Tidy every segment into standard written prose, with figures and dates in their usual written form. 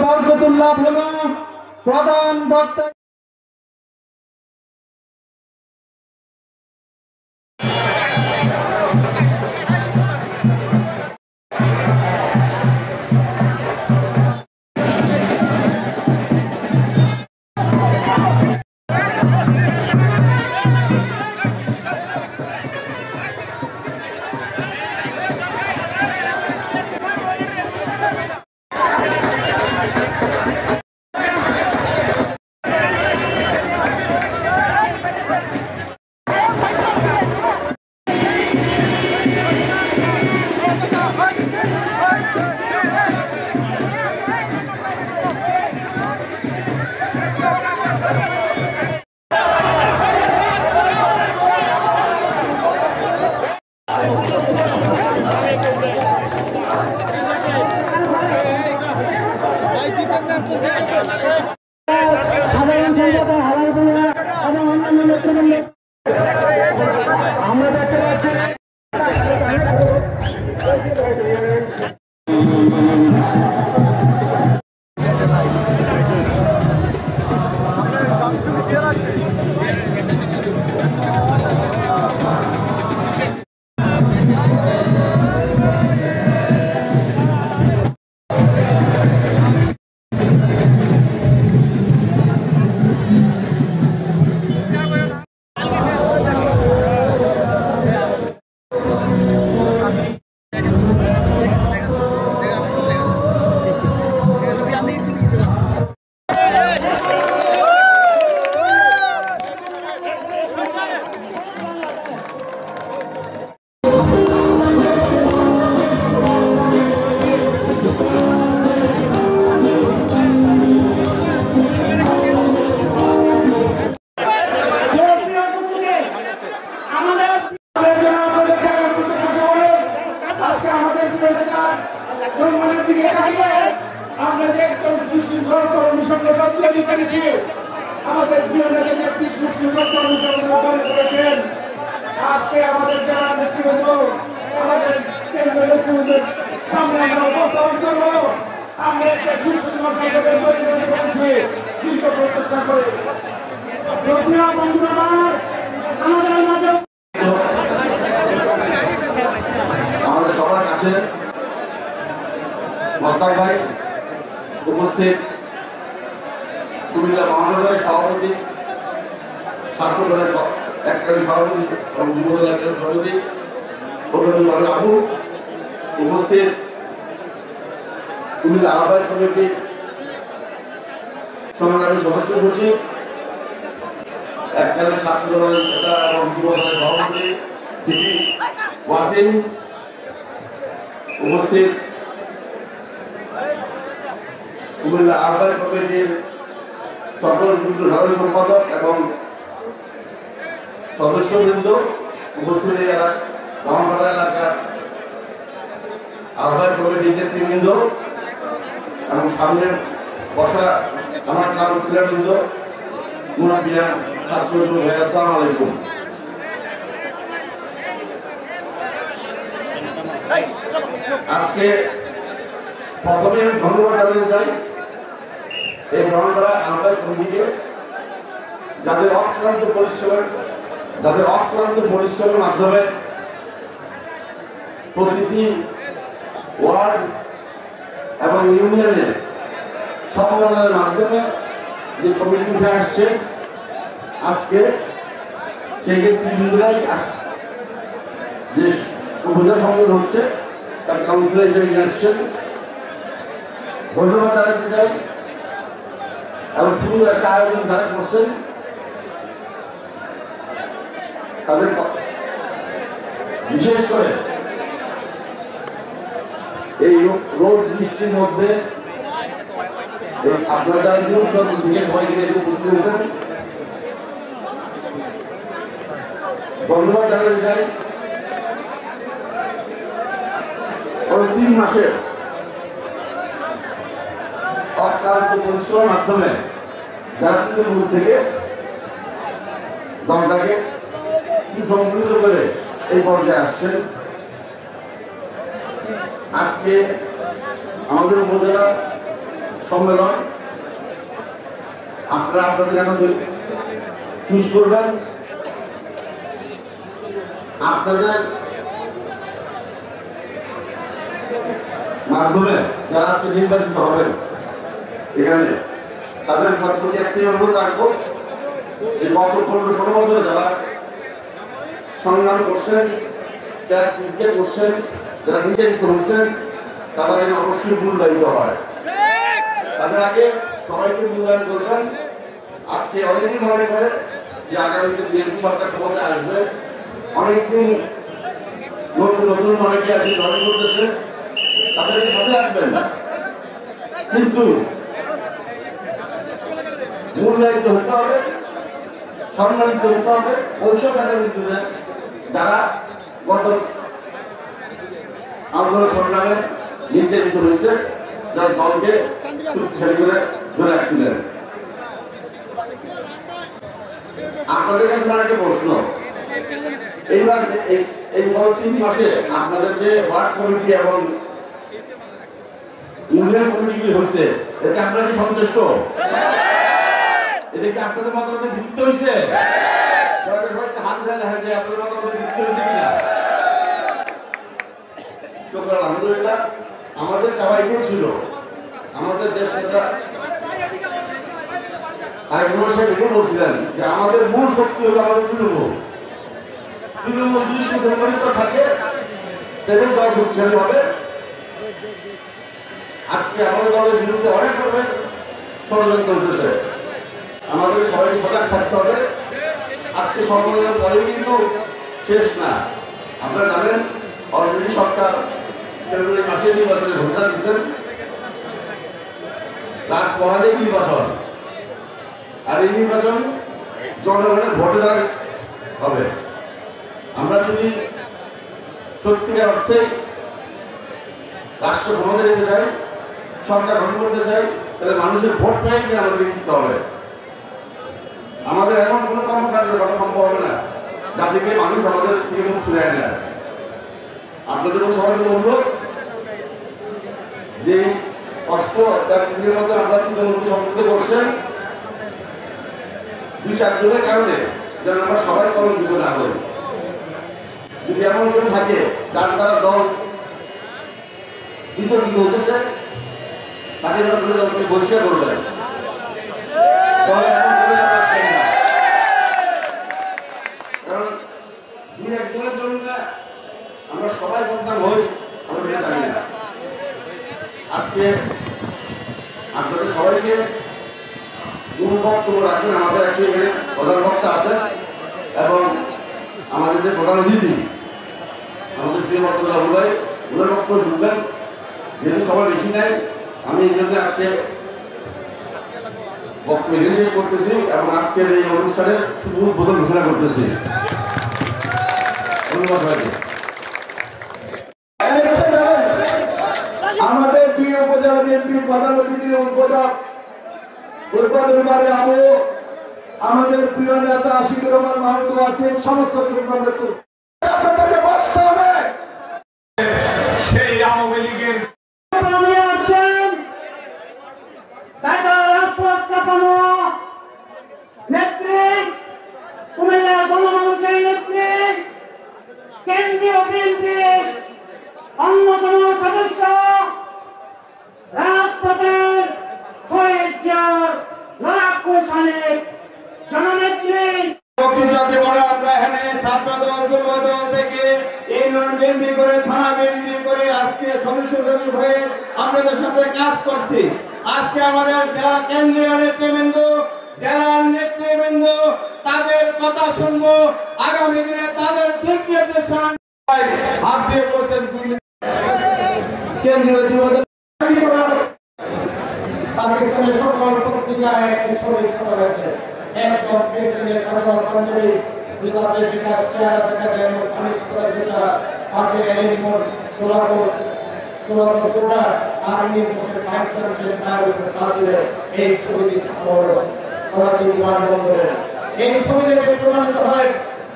বরকতুল্লাহ ভনু প্রধান বক্তা। সাধারণ সম্পাদক হালাল ভূঁইয়া এবং অন্যান্য নেতৃবৃন্দ আমরা দেখতে পাচ্ছি আমরা যে একজন সুশৃঙ্খল কর্মী সংগঠন তৈরি করেছি, আমাদের প্রিয় নেতা একটি সুশৃঙ্খল কর্মী সংগঠন তৈরি করেছেন। আজকে আমাদের যারা নেতৃবৃন্দ, আমাদের কেন্দ্রীয় নেতৃবৃন্দের সামনে আমরা উপস্থাপন করবো। আমরা একটা সুশৃঙ্খল সংগঠন তৈরি করতে পেরেছি দীর্ঘ প্রচেষ্টা করে। আমাদের মাঝে আমাদের সবার কাছে মোস্তাক ভাই উপস্থিত, কুমিল্লা মহানগরের সভাপতি, ছাত্র দলের এককালীন সভাপতি এবং যুব দলের একজন সভাপতি আবু উপস্থিত, কুমিল্লা আহ্বায়ক কমিটির সংগ্রামী সদস্য সচিব, এককালীন ছাত্র দলের নেতা এবং যুব দলের সভাপতি ওয়াসিম উপস্থিত, কুমিল্লা আহ্বায়ক কমিটির সকল সাধারণ সম্পাদক এবং সদস্যবৃন্দ উপস্থিত, মহানগর এলাকার আহ্বায়ক কমিটির নেতৃবৃন্দ এবং সামনের বসা আমার কাউন্সিলরবৃন্দ, মুরব্বিয়ান, ছাত্র, আসসালামু আলাইকুম। আজকে প্রথমে ধন্যবাদ জানাতে চাই এই গ্রহণ করা আহ্বায়ক কমিটিকে, যাদের অক্লান্ত পরিশ্রমের মাধ্যমে প্রতিটি ওয়ার্ড এবং ইউনিয়নের সম্মেলনের মাধ্যমে যে কমিটি উঠে আসছে, আজকে সেই নেতৃবৃন্দরাই যে উপজেলা সম্মেলন হচ্ছে তার কাউন্সিলর হিসেবে নিয়ে আসছেন, ধন্যবাদ জানাতে চাই। এবং সুন্দর একটা আয়োজন যারা করছেন তাদের বিশেষ করে এই রোড বৃষ্টির মধ্যে আপনারা যারা দিকে ভয় কিনে উপস্থিত হয়েছেন, ধন্যবাদ জানাতে চাই। 3 মাসের অক্লান্ত পরিশ্রমের মাধ্যমে যারা তৃণমূল থেকে দলটাকে সুসংগঠিত করে এই পর্যায়ে আসছেন। আজকে আমাদের উপজেলা সম্মেলন। আপনারা আপনাদের এখন চুজ করবেন আপনাদের মাধ্যমে যারা আজকে নির্বাচিত হবেন এখানে তাদের প্রতি একটি অনুরোধ রাখবো যে গত 15-16 বছরে যারা সংগ্রাম করছেন, যারা ক্রিকেট করছেন, যারা নির্যাতিত হচ্ছেন, তাদের আগে অবশ্যই মূল্যায়িত হয়। তাদের আগে সবাইকে মূল্যায়ন করবেন। আজকে অনেকেই মনে করে যে আগামীতে বিএনপি সরকার ক্ষমতায় আসবে, অনেকদিন নতুন নতুন অনেকে আজকে ধরে করতেছে, তাদেরকে সাথে আসবেন না, কিন্তু মূল্যায়িত হতে হবে, সম্মানিত হতে হবে ওইসব নেতাদের যারা গত আন্দোলন সংগ্রামে নির্যাতিত হয়েছে, যার দলকে শক্তিশালী করে ধরে রাখছিলেন। আপনাদের কাছে আমার একটা প্রশ্ন, এইবার এই গত 3 মাসে আপনাদের যে ওয়ার্ড কমিটি এবং ইউনিয়ন কমিটি হয়েছে, এতে আপনারা কি সন্তুষ্ট? এটা কি আপনাদের মতামতের ভিত্তিতে হয়েছে? হাত ধরে দেখা যায় আপনাদের মতামতের ভিত্তিতে হয়েছে কিনা। আলহামদুলিল্লাহ, আমাদের চাওয়া এটাই ছিল, আমাদের দেশ নেতা বলছিলেন যে আমাদের মূল শক্তি হলো আমাদের তৃণমূল যদি সুসংগঠিত থাকে সেদিন দল শক্তিশালী হবে। আজকে আমাদের দলের বিরুদ্ধে অনেক রকমের ষড়যন্ত্র হতেছে, আমাদের সবাই সজাগ থাকতে হবে। আজকে সম্মেলনের পরেও কিন্তু শেষ না। আপনারা জানেন অলরেডি সরকার ফেব্রুয়ারি মাসে নির্বাচনের ঘোষণা দিচ্ছেন, রাত পড়ালেই নির্বাচন, আর এই নির্বাচন জনগণের ভোটে দ্বারা হবে। আমরা যদি সত্যিকার অর্থে রাষ্ট্র ক্ষমতায় যেতে চাই, সরকার গঠন করতে চাই, তাহলে মানুষের ভোট পেয়ে গিয়ে আমাদের জিততে হবে। আমাদের এমন কোনো কর্মকাণ্ড করা সম্ভব হবে না যাতে গিয়ে মানুষ আমাদের থেকে মুখ ফিরে নেয়। আপনাদের সবাইকে অনুরোধ যে কষ্ট তার নিজের মধ্যে আমরা তৃণমূলকে সমর্থিত করছেন 2-4 জনের কারণে যেন আমরা সবাই কলঙ্কিত না হই। যদি এমন কেউ থাকে যার দ্বারা দল বিতর্কিত হতেছে, তাকে বহিষ্কার করবেন। কারণ 2-1 জনের জন্য আমরা সবাই বদনাম হই, আমরা এটা জানি না। আজকে আপনাদের সবাইকে বক্তব্য রাখবেন, আমাদের একটি প্রধান বক্তা আছেন এবং আমাদের যে প্রধান অতিথি আমাদের প্রিয় বক্তব্য ভাই, ওনার বক্তব্য শুনবেন। যেহেতু সবাই বেশি নাই, আমি এই জন্য আজকে বক্তব্য শেষ করতেছি এবং আজকের এই অনুষ্ঠানের শুধু উদ্বোধন ঘোষণা করতেছি। ধন্যবাদ ভাইকে। আমাদের 2 উপজেলা বিএনপির প্রধান অতিথি উদ্বোধন বারে আমাদের প্রিয় নেতা আশিকুর রহমান মাহমুদ আছেন, সমস্ত আপনাদেরকে বসতে হবে। সেই আওয়ামী লীগের নেত্রী, কুমিল্লার গণমানুষের নেত্রী, কেন্দ্রীয় বিএনপির অন্যতম সদস্য, রাজপথের শহীদ জিয়ার লড়াকু সৈনিক জননেত্রী। আমরা এখানে ছাত্র দল, যুব দল থেকে ইউনিয়ন বিএনপি করে, থানা বিএনপি করে আজকে সদস্য সচিব হয়ে আপনাদের সাথে কাজ করছি। আজকে আমাদের যারা কেন্দ্রীয় নেতৃবৃন্দ, জেলার নেতৃবৃন্দ, তাদের কথা শুনবো, আগামী দিনে তাদের দিক নির্দেশনা হাত দিয়ে বলছেন কেন্দ্রীয় যুবদল পাকিস্তানের সকল পত্রিকায় একটি ছবি শোনা গেছে। একদম ফিলিপিনের কারবার পাঞ্জাবি জুতাতে বিকাশ চেহারা দেখা যায় এবং পালিশ করা জুতা, পাশে এলিমোর তোলাপোর জোড়া আর নির্দেশের বাইক করছে, তার উপর তাদের এই ছবিটি বিমানবন্দরে। এই ছবি থেকে প্রমাণিত হয়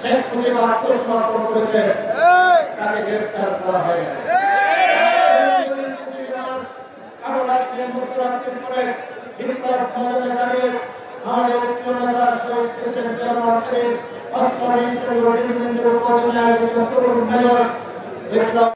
শেখ মুজিব আত্মসমর্পণ করেছে, তাকে গ্রেফতার করা হয়। মধ্যরাত্রির পরে বিপ্লব ময়দানে দাঁড়িয়ে আমাদের প্রিয় নেতা শহীদ প্রেসিডেন্ট জামাল শরীফ অস্ত্র ইন্টারভিউ উপজেলা তরুণ মেয়র বিপ্লব